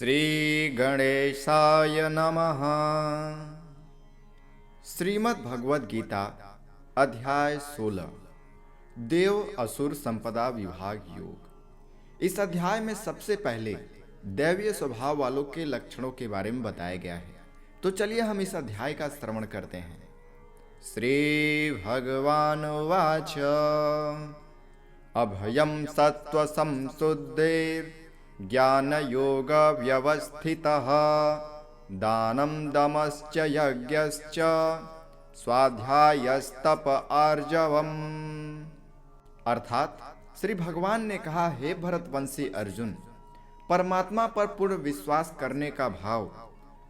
श्री गणेशाय नमः। श्रीमद् भगवद गीता अध्याय 16 देव असुर संपदा विभाग योग। इस अध्याय में सबसे पहले दैवीय स्वभाव वालों के लक्षणों के बारे में बताया गया है। तो चलिए हम इस अध्याय का श्रवण करते हैं। श्री भगवान वाच अभयम सत्व संसुद्धेर ज्ञान योग व्यवस्थितः दानं दमश्च यज्ञश्च स्वाध्यायस्तप आर्जवम्। अर्थात श्री भगवान ने कहा, हे भरतवंशी अर्जुन, परमात्मा पर पूर्ण विश्वास करने का भाव,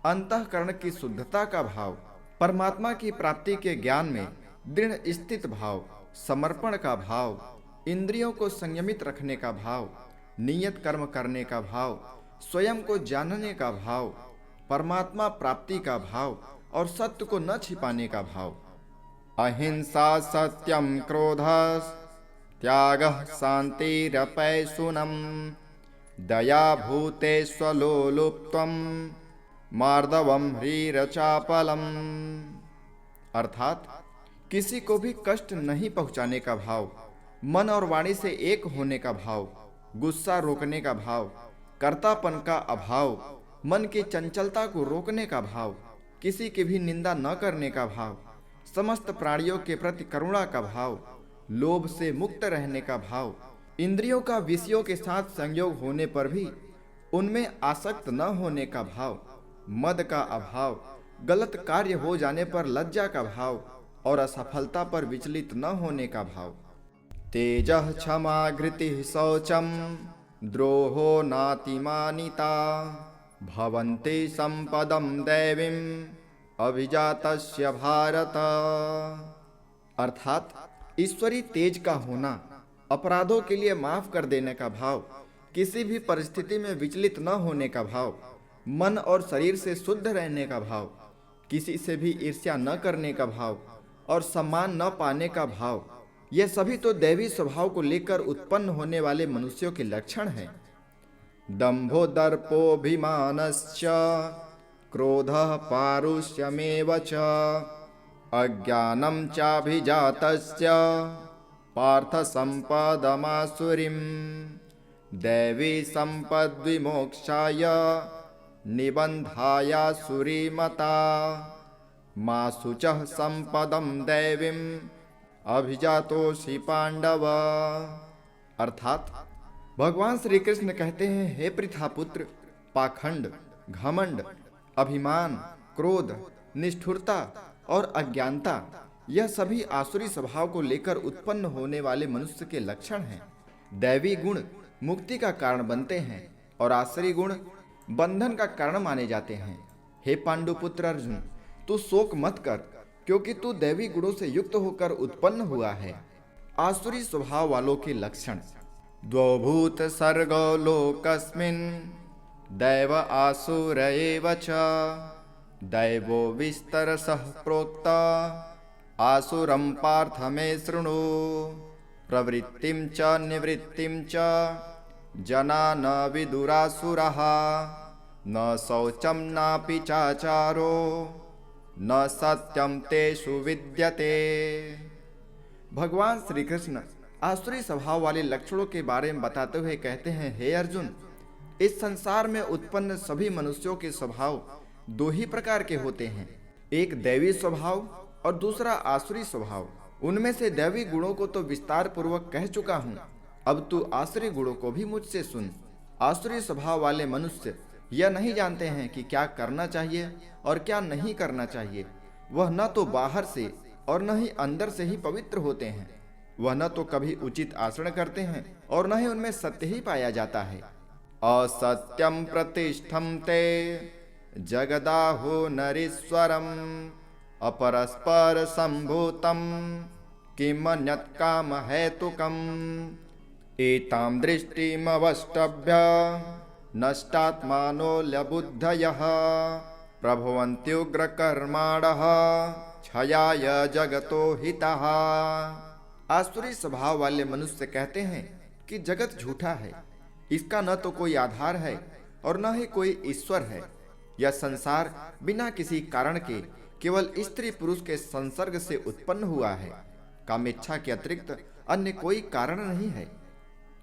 अंतःकरण की शुद्धता का भाव, परमात्मा की प्राप्ति के ज्ञान में दृढ़ स्थित भाव, समर्पण का भाव, इंद्रियों को संयमित रखने का भाव, नियत कर्म करने का भाव, स्वयं को जानने का भाव, परमात्मा प्राप्ति का भाव और सत्य को न छिपाने का भाव, अहिंसा सत्यम क्रोधः त्यागः शान्तिरपैशुनम् दया भूतेष्वलोलुप्त्वं मार्दवम् ह्रीरचापलम्। अर्थात किसी को भी कष्ट नहीं पहुंचाने का भाव, मन और वाणी से एक होने का भाव, गुस्सा रोकने का भाव, कर्तापन का अभाव, मन की चंचलता को रोकने का भाव, किसी की भी निंदा न करने का भाव, समस्त प्राणियों के प्रति करुणा का भाव, लोभ से मुक्त रहने का भाव, इंद्रियों का विषयों के साथ संयोग होने पर भी उनमें आसक्त न होने का भाव, मद का अभाव, गलत कार्य हो जाने पर लज्जा का भाव और असफलता पर विचलित न होने का भाव, तेजः क्षमा धृतिः शौचम द्रोहो नातिमानिता भवन्ति संपदं दैवीम् अभिजातस्य भारत। अर्थात ईश्वरी तेज का होना, अपराधों के लिए माफ कर देने का भाव, किसी भी परिस्थिति में विचलित न होने का भाव, मन और शरीर से शुद्ध रहने का भाव, किसी से भी ईर्ष्या न करने का भाव और सम्मान न पाने का भाव, यह सभी तो दैवी स्वभाव को लेकर उत्पन्न होने वाले मनुष्यों के लक्षण हैं। दंभो दर्पोऽभिमानश्च क्रोधः पारुष्यमेव च अज्ञानं चाभिजातस्य पार्थ सम्पदमासुरीं दैवी सम्पद्विमोक्षाय निबन्धायासुरीमता मा शुचः सम्पदं दैवीम् अभिजातोषि पांडव। अर्थात भगवान श्री कृष्ण कहते हैं, हे पृथापुत्र, पाखंड, घमंड, अभिमान, क्रोध, निष्ठुरता और अज्ञानता, यह सभी आसुरी स्वभाव को लेकर उत्पन्न होने वाले मनुष्य के लक्षण हैं। दैवी गुण मुक्ति का कारण बनते हैं और आसुरी गुण बंधन का कारण माने जाते हैं। हे पांडुपुत्र अर्जुन, तू शोक मत कर, क्योंकि तू दैवी गुणों से युक्त होकर उत्पन्न हुआ है। आसुरी स्वभाव वालों के लक्षण: द्वौभूत सर्गो लोकस्मिन् दैव आसुर एव च दैवो विस्तरसः प्रोक्ता आसुरं पार्थ मे शृणु प्रवृत्तिं च निवृत्तिं च जना न विदुरासुरः न शौचं नापि चाचारो न सत्यम तेषु विद्यते। भगवान श्री कृष्ण आसुरी स्वभाव वाले लक्षणों के बारे में बताते हुए कहते हैं, हे अर्जुन, इस संसार में उत्पन्न सभी मनुष्यों के स्वभाव दो ही प्रकार के होते हैं, एक दैवी स्वभाव और दूसरा आसुरी स्वभाव। उनमें से दैवी गुणों को तो विस्तार पूर्वक कह चुका हूँ, अब तू आसुरी गुणों को भी मुझसे सुन। आसुरी स्वभाव वाले मनुष्य यह नहीं जानते हैं कि क्या करना चाहिए और क्या नहीं करना चाहिए। वह न तो बाहर से और न ही अंदर से ही पवित्र होते हैं। वह न तो कभी उचित आचरण करते हैं और न ही उनमें सत्य ही पाया जाता है। असत्यम प्रतिष्ठम ते जगदाहो नरीश्वरम अपरस्पर संभूतम किमन्यत् काम हेतुकम एतां दृष्टिमवष्टभ्य नष्टात्मानो लबुद्धयः प्रभवन्त्युग्रकर्माणः क्षयाय जगतो हितः। आसुरी स्वभाव वाले मनुष्य कहते हैं कि जगत झूठा है, इसका न तो कोई आधार है और न ही कोई ईश्वर है। यह संसार बिना किसी कारण के केवल स्त्री पुरुष के संसर्ग से उत्पन्न हुआ है। कामेच्छा के अतिरिक्त अन्य कोई कारण नहीं है।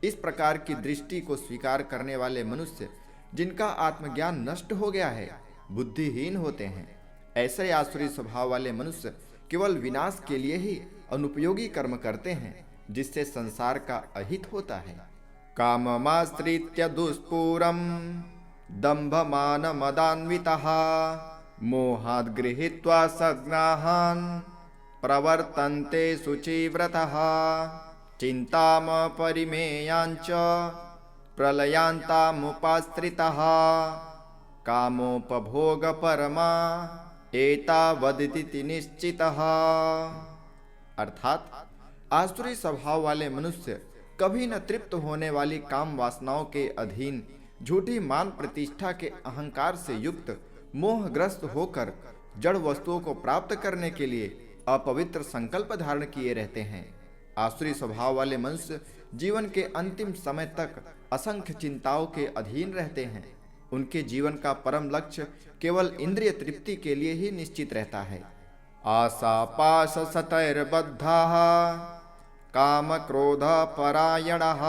इस प्रकार की दृष्टि को स्वीकार करने वाले मनुष्य, जिनका आत्मज्ञान नष्ट हो गया है, बुद्धिहीन होते हैं। ऐसे आसुरी स्वभाव वाले मनुष्य केवल विनाश के लिए ही अनुपयोगी कर्म करते हैं, जिससे संसार का अहित होता है। काममाश्रित्य दुष्पूरम दंभमान मदान्वितः मोहाद् गृहीत्वा सज्ञाहान् प्रवर्तन्ते शुचिव्रतः चिन्ताम परिमेयाञ्च प्रलयान्तामुपाश्रितः कामोपभोग परमा एतावदिति निश्चितः। अर्थात आसुरी स्वभाव वाले मनुष्य कभी न तृप्त होने वाली काम वासनाओं के अधीन झूठी मान प्रतिष्ठा के अहंकार से युक्त मोहग्रस्त होकर जड़ वस्तुओं को प्राप्त करने के लिए अपवित्र संकल्प धारण किए रहते हैं। आसुरी स्वभाव वाले मनुष्य जीवन के अंतिम समय तक असंख्य चिंताओं के अधीन रहते हैं। उनके जीवन का परम लक्ष्य केवल इंद्रिय तृप्ति के लिए ही निश्चित रहता है। आशा पाश सतैर्बद्धाः काम क्रोध परायणः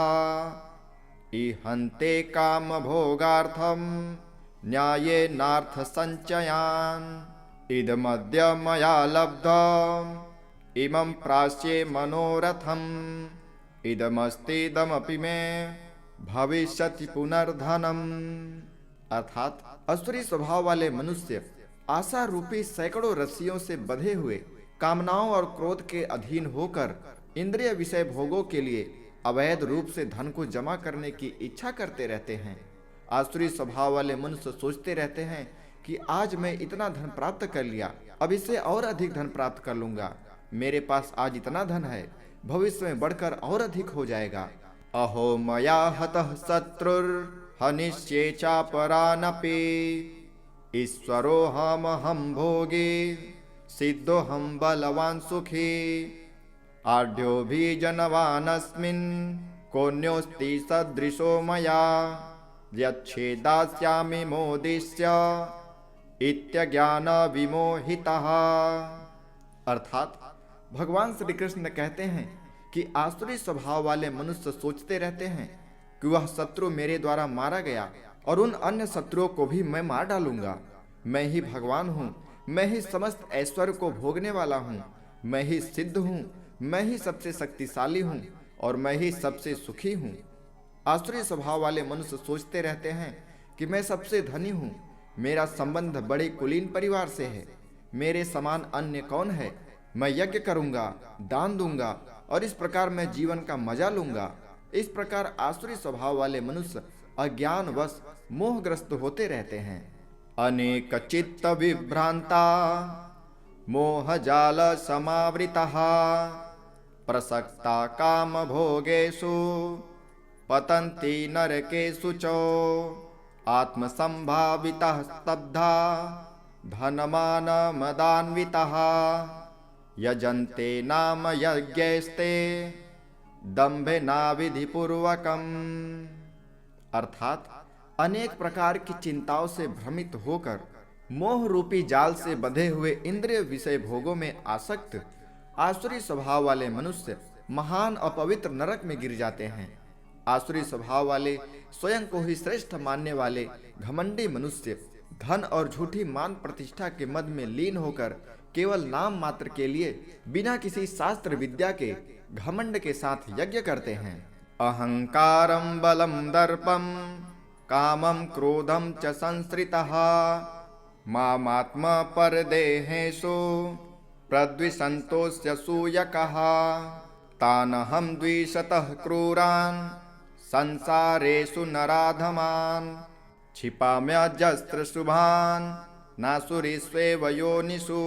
इहन्ते काम भोगार्थम न्यायेनार्थ संचयान इदमद्य मया लब्धम् इमं प्राच्ये मनोरथम् इदमस्तीदमपि मे भविष्यति पुनर्धनम्। अर्थात आसुरी स्वभाव वाले मनुष्य आशा रूपी सैकड़ों रस्सियों से बंधे हुए कामनाओं और क्रोध के अधीन होकर इंद्रिय विषय भोगों के लिए अवैध रूप से धन को जमा करने की इच्छा करते रहते हैं। आसुरी स्वभाव वाले मनुष्य सोचते रहते हैं कि आज मैं इतना धन प्राप्त कर लिया, अब इससे और अधिक धन प्राप्त कर लूंगा। मेरे पास आज इतना धन है, भविष्य में बढ़कर और अधिक हो जाएगा। अहो मया हतः शत्रुर हनिष्ये चापरानपि ईश्वरोऽहमहं भोगी सिद्धोऽहं बलवान् सुखी आढ्यो भी जनवानस्मिन् कोऽन्योऽस्ति सदृशो मया यच्छेदास्यामि मोदिष्य इत्यज्ञान विमोहितः। अर्थात भगवान श्री कृष्ण कहते हैं कि आसुरी स्वभाव वाले मनुष्य सोचते रहते हैं कि वह शत्रु मेरे द्वारा मारा गया और उन अन्य शत्रुओं को भी मैं मार डालूंगा। मैं ही भगवान हूँ, मैं ही समस्त ऐश्वर्य को भोगने वाला हूँ, मैं ही सिद्ध हूँ, मैं ही सबसे शक्तिशाली हूँ और मैं ही सबसे सुखी हूँ। आसुरी स्वभाव वाले मनुष्य सोचते रहते हैं कि मैं सबसे धनी हूँ, मेरा संबंध बड़े कुलीन परिवार से है, मेरे समान अन्य कौन है, मैं यज्ञ करूंगा, दान दूंगा और इस प्रकार मैं जीवन का मजा लूंगा। इस प्रकार आसुरी स्वभाव वाले मनुष्य अज्ञानवश मोहग्रस्त होते रहते हैं। अनेक चित्त विभ्रांता मोह जाल समावृतः प्रसक्ता काम भोगेषु पतन्ति नरकेषु च आत्मसंभावितः स्तब्धा धनमान मदान्वितः यजन्ते नाम यज्ञैस्ते दंभेना विधिपूर्वकम्। अर्थात अनेक प्रकार की चिंताओं से भ्रमित होकर मोह रूपी जाल से बंधे हुए इंद्रिय विषय भोगों में आसक्त आसुरी स्वभाव वाले मनुष्य महान अपवित्र नरक में गिर जाते हैं। आसुरी स्वभाव वाले स्वयं को ही श्रेष्ठ मानने वाले घमंडी मनुष्य धन और झूठी मान प्रतिष्ठा के मद में लीन होकर केवल नाम मात्र के लिए बिना किसी शास्त्र विद्या के घमंड के साथ यज्ञ करते हैं। अहंकारं बलं दर्पं कामं क्रोधं च संश्रितः मामात्मा परदेहेषु प्रद्विषन्तोऽस्य सूयकः तानहं द्विषतः क्रूरान् संसारेषु नराधमान् क्षिपाम्यजस्त्र शुभान् नासुरीष्वेव योनिषु।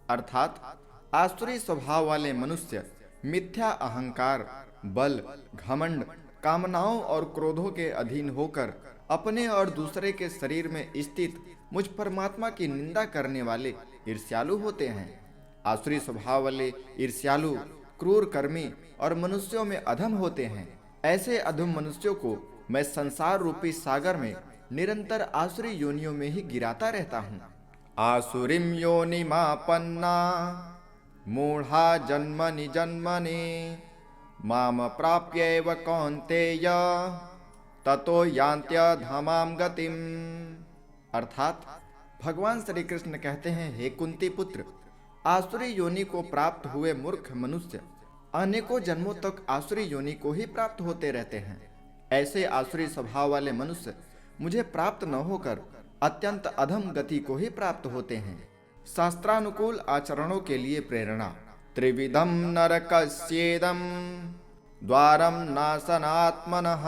अर्थात आसुरी स्वभाव वाले मनुष्य मिथ्या अहंकार, बल, घमंड, कामनाओं और क्रोधों के अधीन होकर अपने और दूसरे के शरीर में स्थित मुझ परमात्मा की निंदा करने वाले ईर्ष्यालु होते हैं। आसुरी स्वभाव वाले ईर्ष्यालु, क्रूर कर्मी और मनुष्यों में अधम होते हैं। ऐसे अधम मनुष्यों को मैं संसार रूपी सागर में निरंतर आसुरी योनियों में ही गिराता रहता हूँ। आसुरीम योनिमापन्ना मूढ़ा जन्मनि जन्मनि माम प्राप्यैव कौन्तेय ततो यान्त्यधमां गतिम। अर्थात भगवान श्री कृष्ण कहते हैं, हे कुंती पुत्र, आसुरी योनि को प्राप्त हुए मूर्ख मनुष्य अनेकों जन्मों तक आसुरी योनि को ही प्राप्त होते रहते हैं। ऐसे आसुरी स्वभाव वाले मनुष्य मुझे प्राप्त न होकर अत्यंत अधम गति को ही प्राप्त होते हैं। शास्त्रानुकूल आचरणों के लिए प्रेरणा। त्रिविधम नरकस्येदम द्वारम नाशनात्मनः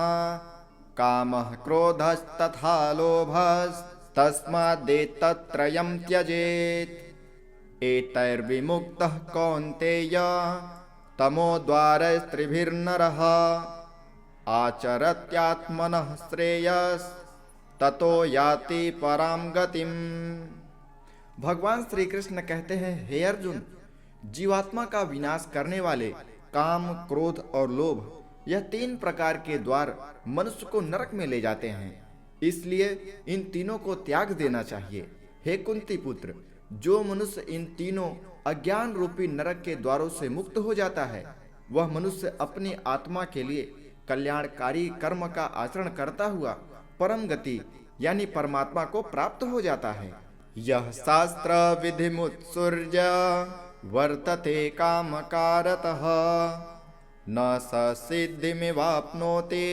कामः क्रोधस्तथा लोभस्तस्मादेतत्त्रयं त्यजेत्। एतैर्विमुक्तः कौन्तेय तमोद्वारस्त्रिभिर्नरः आचरत्यात्मनः श्रेयस्ततो याति परां गतिम्। भगवान श्री कृष्ण कहते हैं, हे अर्जुन, जीवात्मा का विनाश करने वाले काम, क्रोध और लोभ, यह 3 प्रकार के द्वार मनुष्य को नरक में ले जाते हैं। इसलिए इन तीनों को त्याग देना चाहिए। हे कुंती पुत्र, जो मनुष्य इन तीनों अज्ञान रूपी नरक के द्वारों से मुक्त हो जाता है, वह मनुष्य अपनी आत्मा के लिए कल्याणकारी कर्म का आचरण करता हुआ परम गति यानी परमात्मा को प्राप्त हो जाता है। यह शास्त्र विधिमुत्सृज्य वर्तते कामकारतः न स सिद्धिमिवाप्नोति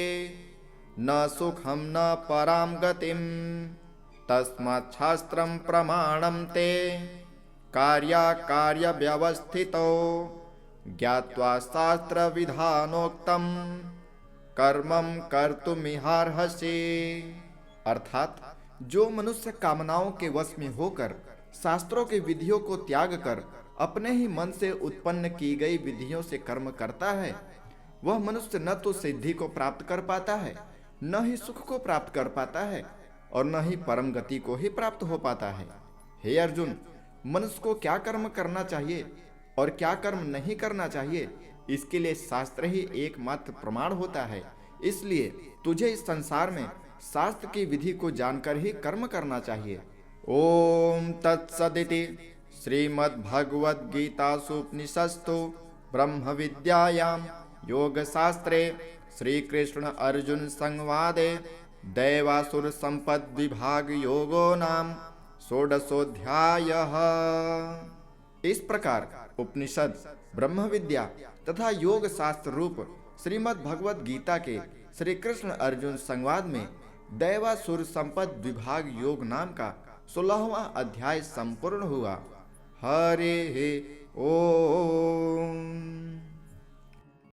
न सुखम न परां गतिम। तस्मात् शास्त्रं प्रमाणं ते कार्याकार्य व्यवस्थितो ज्ञात्वा शास्त्र विधानोक्तम कर्मं कर्तुमिहार्हसि। अर्थात जो मनुष्य कामनाओं के वश में होकर शास्त्रों के विधियों को त्याग कर अपने ही मन से उत्पन्न की गई विधियों से कर्म करता है, वह मनुष्य न तो सिद्धि को प्राप्त कर पाता है, न ही सुख को प्राप्त कर पाता है और न ही परम गति को ही प्राप्त हो पाता है। हे अर्जुन, मनुष्य को क्या कर्म करना चाहिए और क्या कर्म नहीं करना चाहिए, इसके लिए शास्त्र ही एकमात्र प्रमाण होता है। इसलिए तुझे इस संसार में शास्त्र की विधि को जानकर ही कर्म करना चाहिए। ओम तत्सदिति श्रीमद्भगवद्गीतासूपनिषत्सु ब्रह्म विद्यायां योग शास्त्रे श्री कृष्ण अर्जुन संवादे दैवासुर संपद विभाग योगो नाम षोडशोऽध्यायः। इस प्रकार उपनिषद, ब्रह्म विद्या तथा योग शास्त्र रूप श्रीमद् भगवद गीता के श्री कृष्ण अर्जुन संवाद में दैवासुर संपद विभाग योग नाम का 16वां अध्याय संपूर्ण हुआ। हरे ओम।